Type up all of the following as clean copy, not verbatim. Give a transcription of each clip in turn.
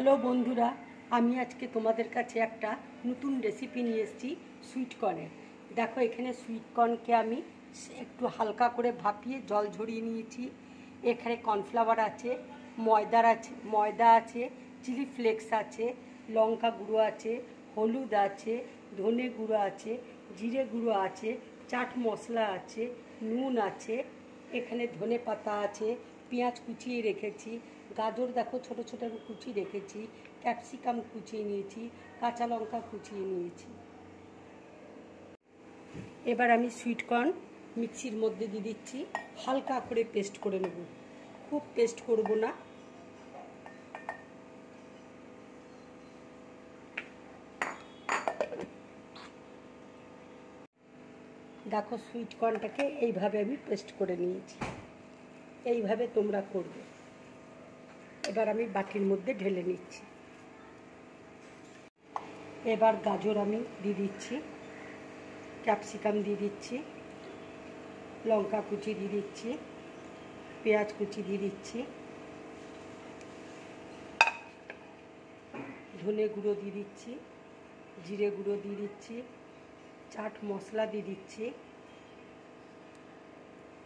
Hello বন্ধুরা, আমি আজকে তোমাদের কাছে একটা নতুন রেসিপি নিয়ে এসেছি সুইট কর্নের। দেখো, এখানে সুইট কর্নকে আমি একটু হালকা করে ভাপিয়ে জল ঝরিয়ে নিয়েছি। এখানে কর্নফ্লাওয়ার আছে, ময়দা আছে, চিলি ফ্লেক্স আছে, লঙ্কা গুঁড়ো আছে, হলুদ আছে, ধনে গুঁড়ো আছে, জিরে গুঁড়ো আছে, চাট মশলা আছে, নুন আছে, এখানে ধনে পাতা আছে, পেঁয়াজ কুচিয়ে রেখেছি, গাজর দেখো ছোটো ছোটো কুচি রেখেছি, ক্যাপসিকাম কুচিয়ে নিয়েছি, কাঁচা লঙ্কা কুচিয়ে নিয়েছি। এবার আমি সুইট কর্ন মিক্সির মধ্যে দিয়ে দিচ্ছি, হালকা করে পেস্ট করে নেব, খুব পেস্ট করব না। দেখো, সুইট কর্নটাকে এইভাবে আমি পেস্ট করে নিয়েছি, এইভাবে তোমরা করবে। এবার আমি বাটির মধ্যে ঢেলে নিচ্ছি। এবার গাজর আমি দিয়ে দিচ্ছি, ক্যাপসিকাম দিয়ে দিচ্ছি, লঙ্কা কুচি দিয়ে দিচ্ছি, পেঁয়াজ কুচি দিয়ে দিচ্ছি, ধনে গুঁড়ো দিয়ে দিচ্ছি, জিরে গুঁড়ো দিয়ে দিচ্ছি, চাট মশলা দিয়ে দিচ্ছি,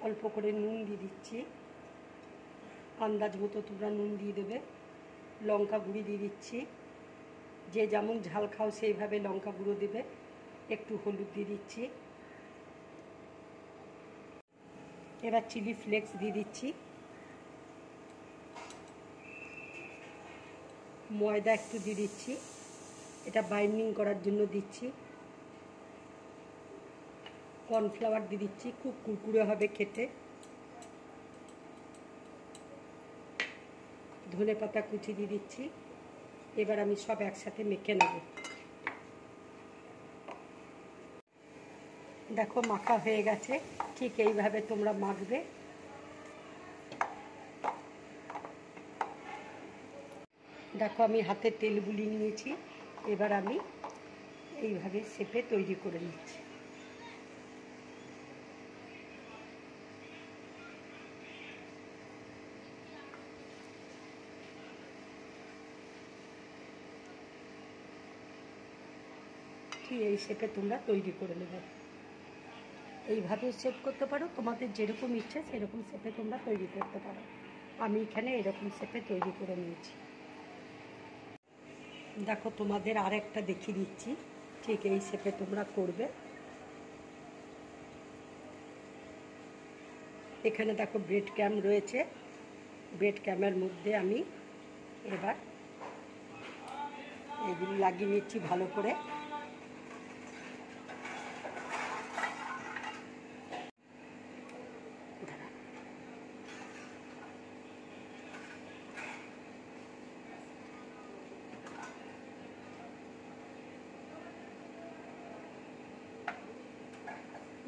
অল্প করে নুন দিয়ে দিচ্ছি, আন্দাজ মতো তোমরা নুন দিয়ে দেবে, লঙ্কা গুঁড়ি দিয়ে দিচ্ছি, যে যেমন ঝাল খাও সেইভাবে লঙ্কা গুঁড়ো দেবে, একটু হলুদ দিয়ে দিচ্ছি। এবার চিলি ফ্লেক্স দিয়ে দিচ্ছি, ময়দা একটু দিয়ে দিচ্ছি, এটা বাইন্ডিং করার জন্য দিচ্ছি, কর্নফ্লাওয়ার দিয়ে দিচ্ছি, খুব কুরকুরে হবে খেতে, ধনে পাতা কুচি দিয়ে দিচ্ছি। এবার আমি সব একসাথে মেখে নেব। দেখো, মাখা হয়ে গেছে, ঠিক এইভাবে তোমরা মাখবে। দেখো, আমি হাতে তেল বুলিয়ে নিয়েছি, এবার আমি এইভাবে শেপে তৈরি করে নিচ্ছি। ঠিক এই শেপে তোমরা তৈরি করে নেবে। এইভাবে শেপ করতে পারো, তোমাদের যেরকম ইচ্ছে সেরকম শেপে তোমরা তৈরি করতে পারো। আমি এখানে এরকম শেপে তৈরি করে নিয়েছি। দেখো, তোমাদের আর একটা দেখিয়ে দিচ্ছি, ঠিক এই শেপে তোমরা করবে। এখানে দেখো ব্রেড ক্যাম রয়েছে, ব্রেড ক্যামের মধ্যে আমি এবার এগুলো লাগিয়ে নিচ্ছি ভালো করে।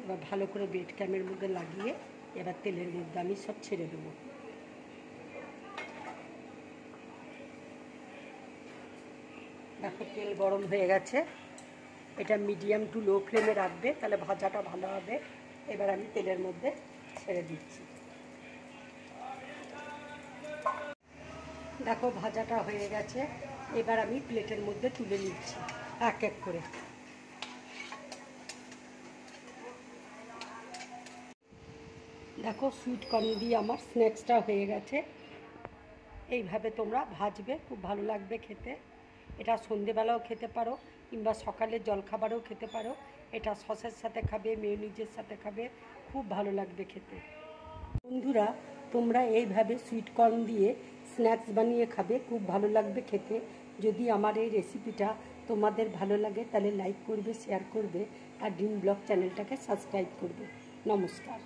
এবার ভালো করে ব্রেড ক্যামের মধ্যে লাগিয়ে এবার তেলের মধ্যে আমি সব ছেড়ে দেবো। দেখো, তেল গরম হয়ে গেছে, এটা মিডিয়াম টু লো ফ্লেমে রাখবে, তাহলে ভাজাটা ভালো হবে। এবার আমি তেলের মধ্যে ছেড়ে দিচ্ছি। দেখো, ভাজাটা হয়ে গেছে, এবার আমি প্লেটের মধ্যে তুলে নিচ্ছি এক এক করে। দেখো, সুইট কর্ন দিয়ে আমার স্ন্যাক্সটা হয়ে গেছে। এইভাবে তোমরা ভাজবে, খুব ভালো লাগবে খেতে। এটা সন্ধেবেলাও খেতে পারো, কিংবা সকালের জলখাবারেও খেতে পারো। এটা সসের সাথে খাবে, মেয়োনিজের সাথে খাবে, খুব ভালো লাগবে খেতে। বন্ধুরা, তোমরা এইভাবে সুইট কর্ন দিয়ে স্ন্যাক্স বানিয়ে খাবে, খুব ভালো লাগবে খেতে। যদি আমার এই রেসিপিটা তোমাদের ভালো লাগে তাহলে লাইক করবে, শেয়ার করবে, আর ড্রিম ব্লগ চ্যানেলটাকে সাবস্ক্রাইব করবে। নমস্কার।